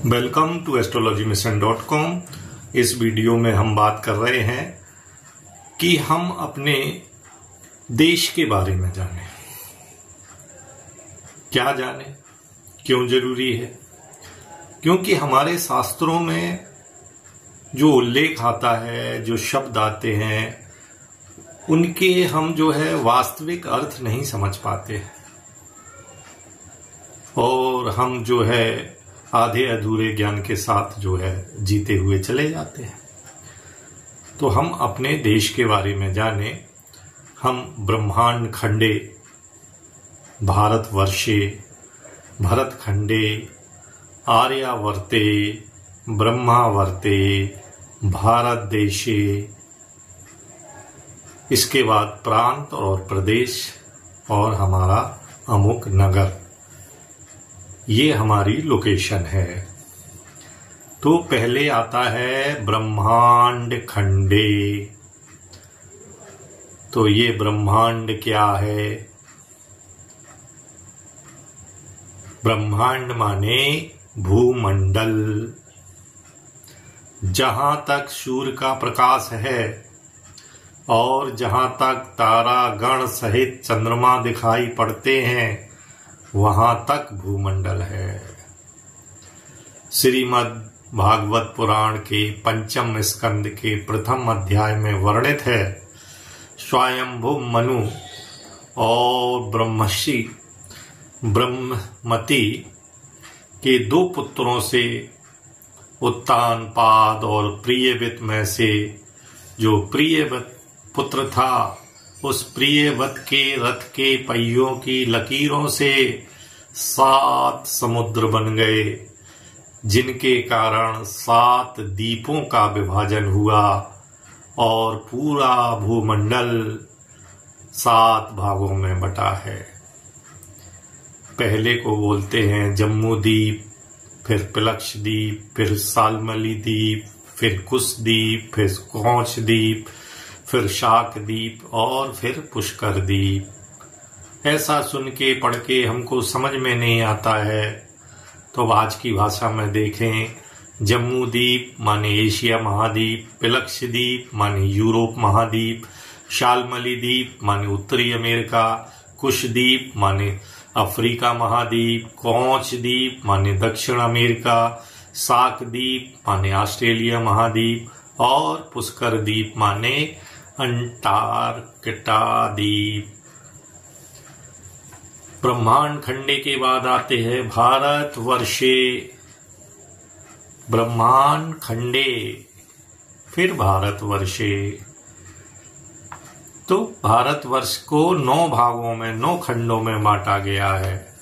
Welcome to astrologymission.com। इस video में हम बात कर रहे हैं कि हम अपने देश के बारे में जानें। क्या जानें, क्यों जरूरी है? क्योंकि हमारे शास्त्रों में जो उल्लेख आता है, जो शब्द आते हैं, उनके हम वास्तविक अर्थ नहीं समझ पाते और हम आधे अधूरे ज्ञान के साथ जीते हुए चले जाते हैं। तो हम अपने देश के बारे में जाने। हम ब्रह्मांड खंडे, भारतवर्षे, भरतखंडे, आर्यावर्ते, ब्रह्मावर्ते, भारत देशे, इसके बाद प्रांत और प्रदेश और हमारा अमुक नगर, ये हमारी लोकेशन है। तो पहले आता है ब्रह्मांड खंडे। तो ये ब्रह्मांड क्या है? ब्रह्मांड माने भूमंडल। जहां तक सूर्य का प्रकाश है और जहां तक तारा गण सहित चंद्रमा दिखाई पड़ते हैं, वहां तक भूमंडल है। श्रीमद् भागवत पुराण के पंचम स्कंद के प्रथम अध्याय में वर्णित है, स्वयंभू मनु और ब्रह्मर्षि ब्रह्ममति के दो पुत्रों से उत्तानपाद और प्रियव्रत में से जो प्रियव्रत पुत्र था, उस प्रियव्रत के रथ के पहियों की लकीरों से 7 समुद्र बन गए, जिनके कारण 7 द्वीपों का विभाजन हुआ और पूरा भूमंडल 7 भागों में बटा है। पहले को बोलते हैं जम्मू द्वीप, फिर पिलक्ष द्वीप, फिर सालमली द्वीप, फिर कुश द्वीप, फिर कौच द्वीप, फिर शाक द्वीप और फिर पुष्कर द्वीप। ऐसा सुन के पढ़ के हमको समझ में नहीं आता है, तो आज की भाषा में देखें। जम्मू द्वीप माने एशिया महाद्वीप, पिलक्ष द्वीप माने यूरोप महाद्वीप, शालमली द्वीप माने उत्तरी अमेरिका, कुश द्वीप माने अफ्रीका महाद्वीप, कौच द्वीप माने दक्षिण अमेरिका, शाक द्वीप माने ऑस्ट्रेलिया महाद्वीप और पुष्कर द्वीप माने अंटार्कटिका द्वीप। ब्रह्मांड खंडे के बाद आते हैं भारतवर्षे। ब्रह्मांड खंडे, फिर भारतवर्षे। तो भारतवर्ष को 9 भागों में, 9 खंडों में बांटा गया है।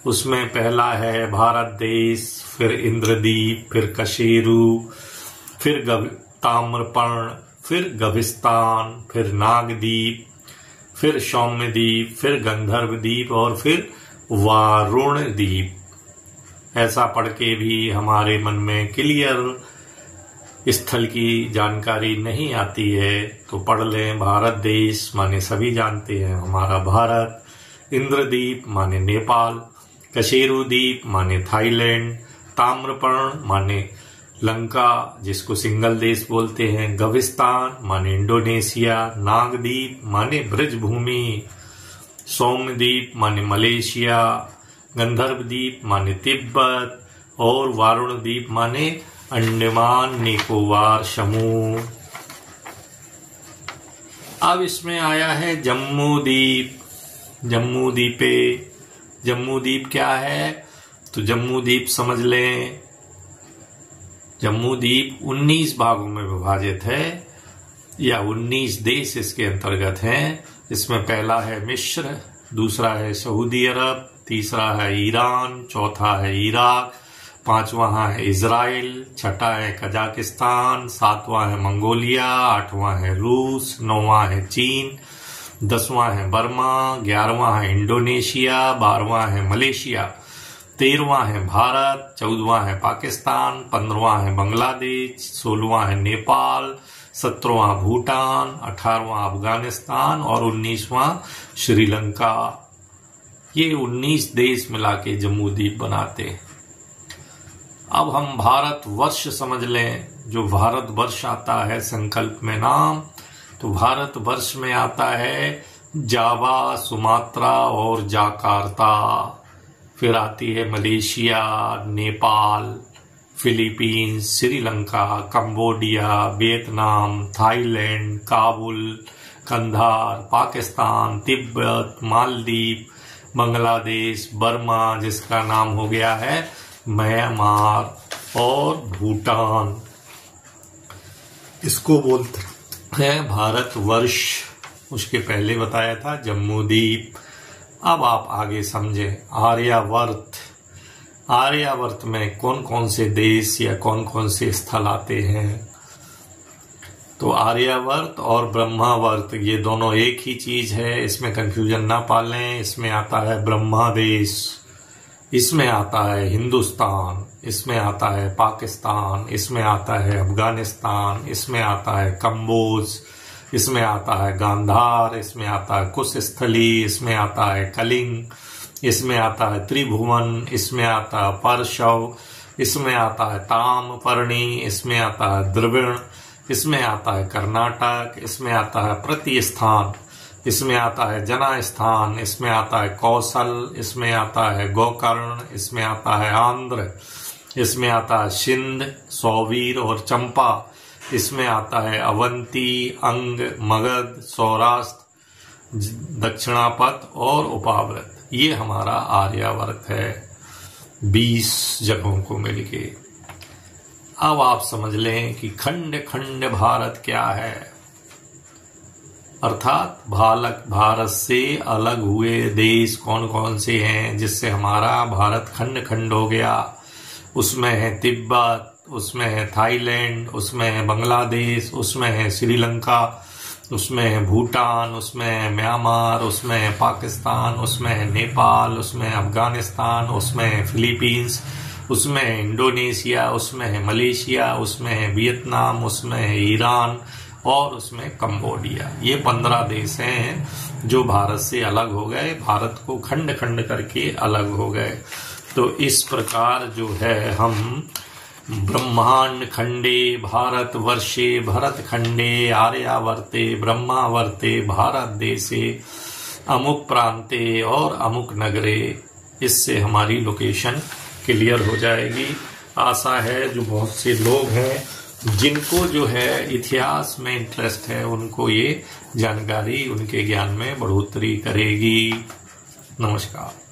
उसमें पहला है भारत देश, फिर इंद्रद्वीप, फिर कशेरु, फिर ताम्रपर्ण, फिर गभिस्तान, फिर नागद्वीप, फिर सौम्यद्वीप, फिर गंधर्व द्वीप और फिर वारुण द्वीप। ऐसा पढ़ के भी हमारे मन में क्लियर स्थल की जानकारी नहीं आती है, तो पढ़ लें। भारत देश माने सभी जानते हैं हमारा भारत, इंद्रद्वीप माने नेपाल, कशेरु द्वीप माने थाईलैंड, ताम्रपर्ण माने लंका जिसको सिंगल देश बोलते हैं, गभिस्तान माने इंडोनेशिया, नागद्वीप माने ब्रजभूमि, सौम्यद्वीप माने मलेशिया, गंधर्व द्वीप माने तिब्बत और वारुण द्वीप माने अंडमान निकोबार समूह। अब इसमें आया है जम्मू द्वीप। जम्मू द्वीपे, जम्मू द्वीप क्या है? तो जम्मू द्वीप समझ लें। जम्मू द्वीप 19 भागों में विभाजित है या 19 देश इसके अंतर्गत हैं। इसमें पहला है मिस्र, दूसरा है सऊदी अरब, तीसरा है ईरान, चौथा है इराक, पांचवा है इजराइल, छठा है कजाकिस्तान, सातवां है मंगोलिया, आठवां है रूस, नौवां है चीन, 10वां है बर्मा, 11वां है इंडोनेशिया, 12वां है मलेशिया, 13वां है भारत, 14वां है पाकिस्तान, 15वां है बांग्लादेश, 16वां है नेपाल, 17वां भूटान, 18वां अफगानिस्तान और 19वां श्रीलंका। ये 19 देश मिला के जम्मू द्वीप बनाते हैं। अब हम भारत वर्ष समझ लें। जो भारत वर्ष आता है संकल्प में नाम, तो भारत वर्ष में आता है जावा, सुमात्रा और जाकार्ता। फिर आती है Malaysia, Nepal, Philippines, Sri Lanka, Cambodia, Vietnam, Thailand, Kabul, Kandahar, Pakistan, Tibet, Maldives, Bangladesh, Burma जिसका नाम हो गया है म्यांमार, और भूटान। इसको बोलते हैं भारत वर्ष। उसके पहले बताया था जम्मू द्वीप। अब आप आगे समझें आर्यावर्त। आर्यावर्त में कौन कौन से देश या कौन कौन से स्थल आते हैं? तो आर्यावर्त और ब्रह्मावर्त ये दोनों एक ही चीज है, इसमें कंफ्यूजन ना पालें। इसमें आता है ब्रह्मा देश, इसमें आता है हिंदुस्तान, इसमें आता है पाकिस्तान, इसमें आता है अफगानिस्तान, इसमें आता है कंबोज, इसमें आता है गांधार, इसमें आता है कुशस्थली, इसमें आता है कलिंग, इसमें आता है त्रिभुवन, इसमें आता है परशव, इसमें आता है तामपर्णी, इसमें आता है द्रविड़, इसमें आता है कर्नाटक, इसमें आता है प्रतिस्थान, इसमें आता है जना स्थान, इसमें आता है कौशल, इसमें आता है गोकर्ण, इसमें आता है आंध्र, इसमें आता है सिंध, सौवीर और चंपा, इसमें आता है अवंती, अंग, मगध, सौराष्ट्र, दक्षिणापथ और उपाव्रत। ये हमारा आर्यावर्त है 20 जगहों को मिलके। अब आप समझ लें कि खंड खंड भारत क्या है, अर्थात भारत से अलग हुए देश कौन कौन से हैं जिससे हमारा भारत खंड खंड हो गया। उसमें है तिब्बत, उसमें है थाईलैंड, उसमें है बांग्लादेश, उसमें है श्रीलंका, उसमें है भूटान, उसमें है म्यांमार, उसमें है पाकिस्तान, उसमें है नेपाल, उसमें है अफगानिस्तान, उसमें है फिलीपींस, उसमें है इंडोनेशिया, उसमें है मलेशिया, उसमें है वियतनाम, उसमें है ईरान और उसमें कंबोडिया। ये 15 देश हैं जो भारत से अलग हो गए, भारत को खंड खंड करके अलग हो गए। तो इस प्रकार जो है हम ब्रह्मांड खंडे भारत वर्षे भरत खंडे आर्यावर्ते ब्रह्मावर्ते भारत देशे अमुक प्रांते और अमुक नगरे, इससे हमारी लोकेशन क्लियर हो जाएगी। आशा है जो बहुत से लोग हैं जिनको जो है इतिहास में इंटरेस्ट है उनको ये जानकारी उनके ज्ञान में बढ़ोतरी करेगी। नमस्कार।